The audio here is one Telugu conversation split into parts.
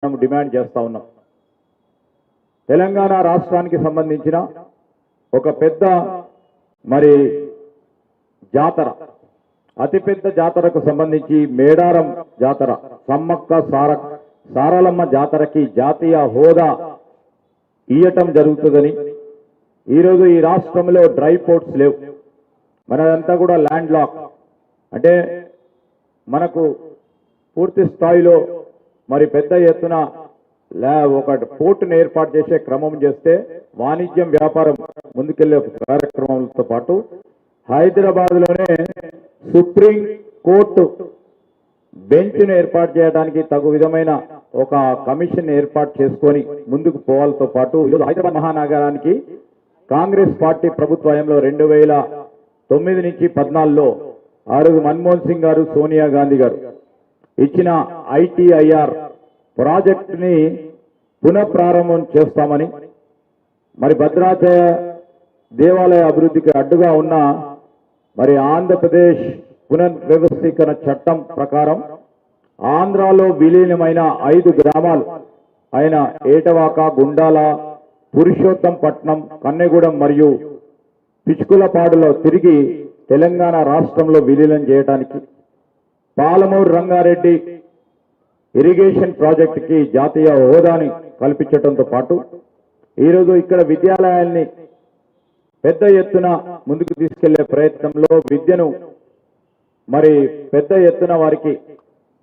మనం డిమాండ్ చేస్తా ఉన్నాం. తెలంగాణ రాష్ట్రానికి సంబంధించిన ఒక పెద్ద మరి జాతర, అతిపెద్ద జాతరకు సంబంధించి మేడారం జాతర, సమ్మక్క సారలమ్మ జాతరకి జాతీయ హోదా ఇయ్యటం జరుగుతుందని, ఈరోజు ఈ రాష్ట్రంలో డ్రై పోర్ట్స్ లేవు, మనదంతా కూడా ల్యాండ్ లాక్. అంటే మనకు పూర్తి స్థాయిలో మరి పెద్ద ఎత్తున ఒక పోర్టును ఏర్పాటు చేసే క్రమం చేస్తే వాణిజ్యం వ్యాపారం ముందుకెళ్లే కార్యక్రమంతో పాటు హైదరాబాద్లోనే సుప్రీం కోర్టు బెంచ్ను ఏర్పాటు చేయడానికి తగు విధమైన ఒక కమిషన్ ఏర్పాటు చేసుకొని ముందుకు పోవాలతో పాటు ఈరోజు హైదరాబాద్ మహానగరానికి కాంగ్రెస్ పార్టీ ప్రభుత్వంలో 2009 నుంచి 14లో ఆ రోజు మన్మోహన్ సింగ్ గారు, సోనియా గాంధీ గారు ఇచ్చిన ఐటీఐఆర్ ప్రాజెక్టుని పునఃప్రారంభం చేస్తామని, మరి భద్రాచల దేవాలయ అభివృద్ధికి అడ్డుగా ఉన్న మరి ఆంధ్రప్రదేశ్ పునర్వ్యవస్థీకరణ చట్టం ప్రకారం ఆంధ్రాలో విలీనమైన 5 గ్రామాలు అయిన ఏటవాక, గుండాల, పురుషోత్తంపట్నం, కన్నెగూడెం మరియు పిచ్చుకులపాడులో తిరిగి తెలంగాణ రాష్ట్రంలో విలీనం చేయడానికి పాలమూరు రంగారెడ్డి ఇరిగేషన్ ప్రాజెక్టుకి జాతీయ హోదాని కల్పించడంతో పాటు ఈరోజు ఇక్కడ విద్యాలయాల్ని పెద్ద ఎత్తున ముందుకు తీసుకెళ్లే ప్రయత్నంలో విద్యను మరి పెద్ద ఎత్తున వారికి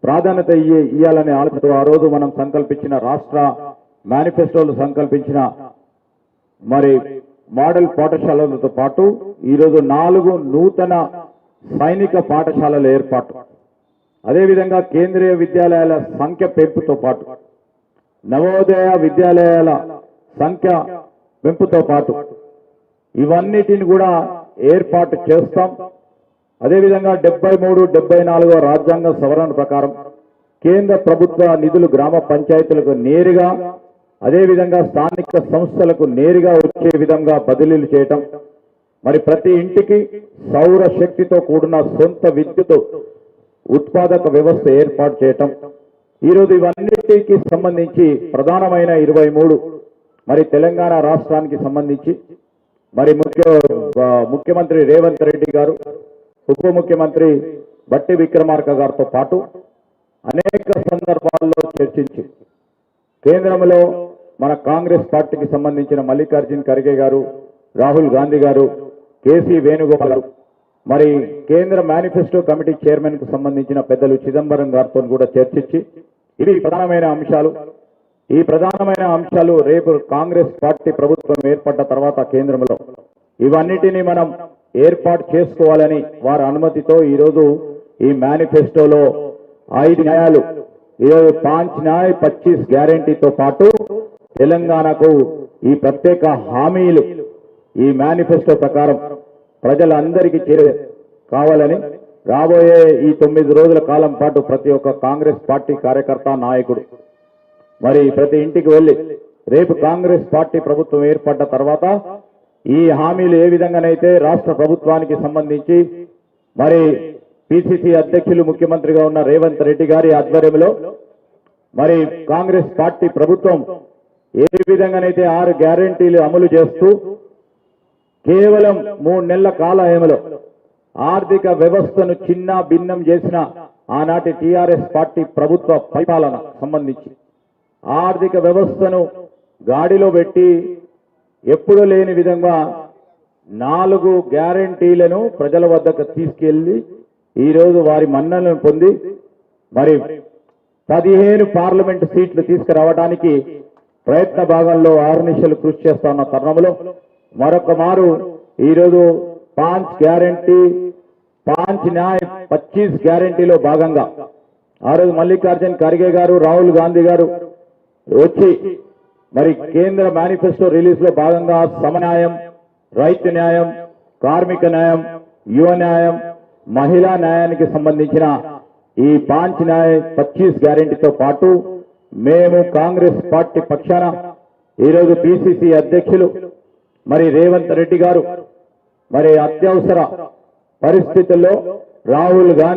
ప్రాధాన్యత ఇవ్వాలనే ఆలోచనతో ఆ రోజు మనం సంకల్పించిన రాష్ట్ర మేనిఫెస్టోలు సంకల్పించిన మరి మోడల్ పాఠశాలలతో పాటు ఈరోజు 4 నూతన సైనిక పాఠశాలల ఏర్పాటు, అదేవిధంగా కేంద్రీయ విద్యాలయాల సంఖ్య పెంపుతో పాటు నవోదయ విద్యాలయాల సంఖ్య పెంపుతో పాటు ఇవన్నిటిని కూడా ఏర్పాటు చేస్తాం. అదేవిధంగా 73, 74వ రాజ్యాంగ సవరణ ప్రకారం కేంద్ర ప్రభుత్వ నిధులు గ్రామ పంచాయతీలకు నేరుగా, అదేవిధంగా స్థానిక సంస్థలకు నేరుగా వచ్చే విధంగా బదిలీలు చేయటం, మరి ప్రతి ఇంటికి సౌర శక్తితో కూడిన సొంత విద్యుత్ ఉత్పాదక వ్యవస్థ ఏర్పాటు చేయటం, ఈరోజు ఇవన్నిటికి సంబంధించి ప్రధానమైన 23 మరి తెలంగాణ రాష్ట్రానికి సంబంధించి మరి ముఖ్యమంత్రి రేవంత్ రెడ్డి గారు, ఉప ముఖ్యమంత్రి బట్టి విక్రమార్క గారితో పాటు అనేక సందర్భాల్లో చర్చించి కేంద్రంలో మన కాంగ్రెస్ పార్టీకి సంబంధించిన మల్లికార్జున్ ఖర్గే గారు, రాహుల్ గాంధీ గారు, కేసీ వేణుగోపాల్ గారు, మరి కేంద్ర మేనిఫెస్టో కమిటీ చైర్మన్ కు సంబంధించిన పెద్దలు చిదంబరం గారితో కూడా చర్చించి ఇవి ప్రధానమైన అంశాలు. ఈ ప్రధానమైన అంశాలు రేపు కాంగ్రెస్ పార్టీ ప్రభుత్వం ఏర్పడ్డ తర్వాత కేంద్రంలో ఇవన్నిటినీ మనం ఏర్పాటు చేసుకోవాలని వారి అనుమతితో ఈరోజు ఈ మేనిఫెస్టోలో 5 న్యాయాలు, ఈరోజు 5 న్యాయ 25 గ్యారంటీతో పాటు తెలంగాణకు ఈ ప్రత్యేక హామీలు ఈ మేనిఫెస్టో ప్రకారం ప్రజలందరికీ కావాలని రాబోయే ఈ 9 రోజుల కాలం పాటు ప్రతి ఒక్క కాంగ్రెస్ పార్టీ కార్యకర్త, నాయకుడు మరి ప్రతి ఇంటికి వెళ్లి రేపు కాంగ్రెస్ పార్టీ ప్రభుత్వం ఏర్పడ్డ తర్వాత ఈ హామీలు ఏ విధంగానైతే రాష్ట్ర ప్రభుత్వానికి సంబంధించి మరి పిసిసి అధ్యక్షులు ముఖ్యమంత్రిగా ఉన్న రేవంత్ రెడ్డి గారి ఆధ్వర్యంలో మరి కాంగ్రెస్ పార్టీ ప్రభుత్వం ఏ విధంగానైతే 6 గ్యారెంటీలు అమలు చేస్తూ కేవలం 3 నెలల కాల వ్యవధిలో ఆర్థిక వ్యవస్థను చిన్న భిన్నం చేసిన ఆనాటి టీఆర్ఎస్ పార్టీ ప్రభుత్వ పరిపాలన సంబంధించి ఆర్థిక వ్యవస్థను గాడిలో పెట్టి ఎప్పుడూ లేని విధంగా 4 గ్యారెంటీలను ప్రజల వద్దకు తీసుకెళ్లి ఈరోజు వారి మన్ననలను పొంది మరి 15 పార్లమెంటు సీట్లు తీసుకురావడానికి ప్రయత్న భాగంలో ఆర్నిశలు కృషి చేస్తా ఉన్న తరుణంలో మరొక మారు ఈరోజు 5 గ్యారెంటీ 5 న్యాయ 25 గ్యారెంటీలో భాగంగా ఆ రోజు మల్లికార్జున్ ఖర్గే గారు, రాహుల్ గాంధీ గారు వచ్చి మరి కేంద్ర మేనిఫెస్టో రిలీజ్ లో భాగంగా సమన్యాయం, రైతు న్యాయం, కార్మిక న్యాయం, యువ న్యాయం, మహిళా న్యాయానికి సంబంధించిన ఈ 5 న్యాయ 25 గ్యారెంటీతో పాటు మేము కాంగ్రెస్ పార్టీ పక్షాన ఈరోజు పిసిసి అధ్యక్షులు మరి రేవంత్ రెడ్డి గారు మరి అత్యవసర పరిస్థితుల్లో రాహుల్ గాంధీ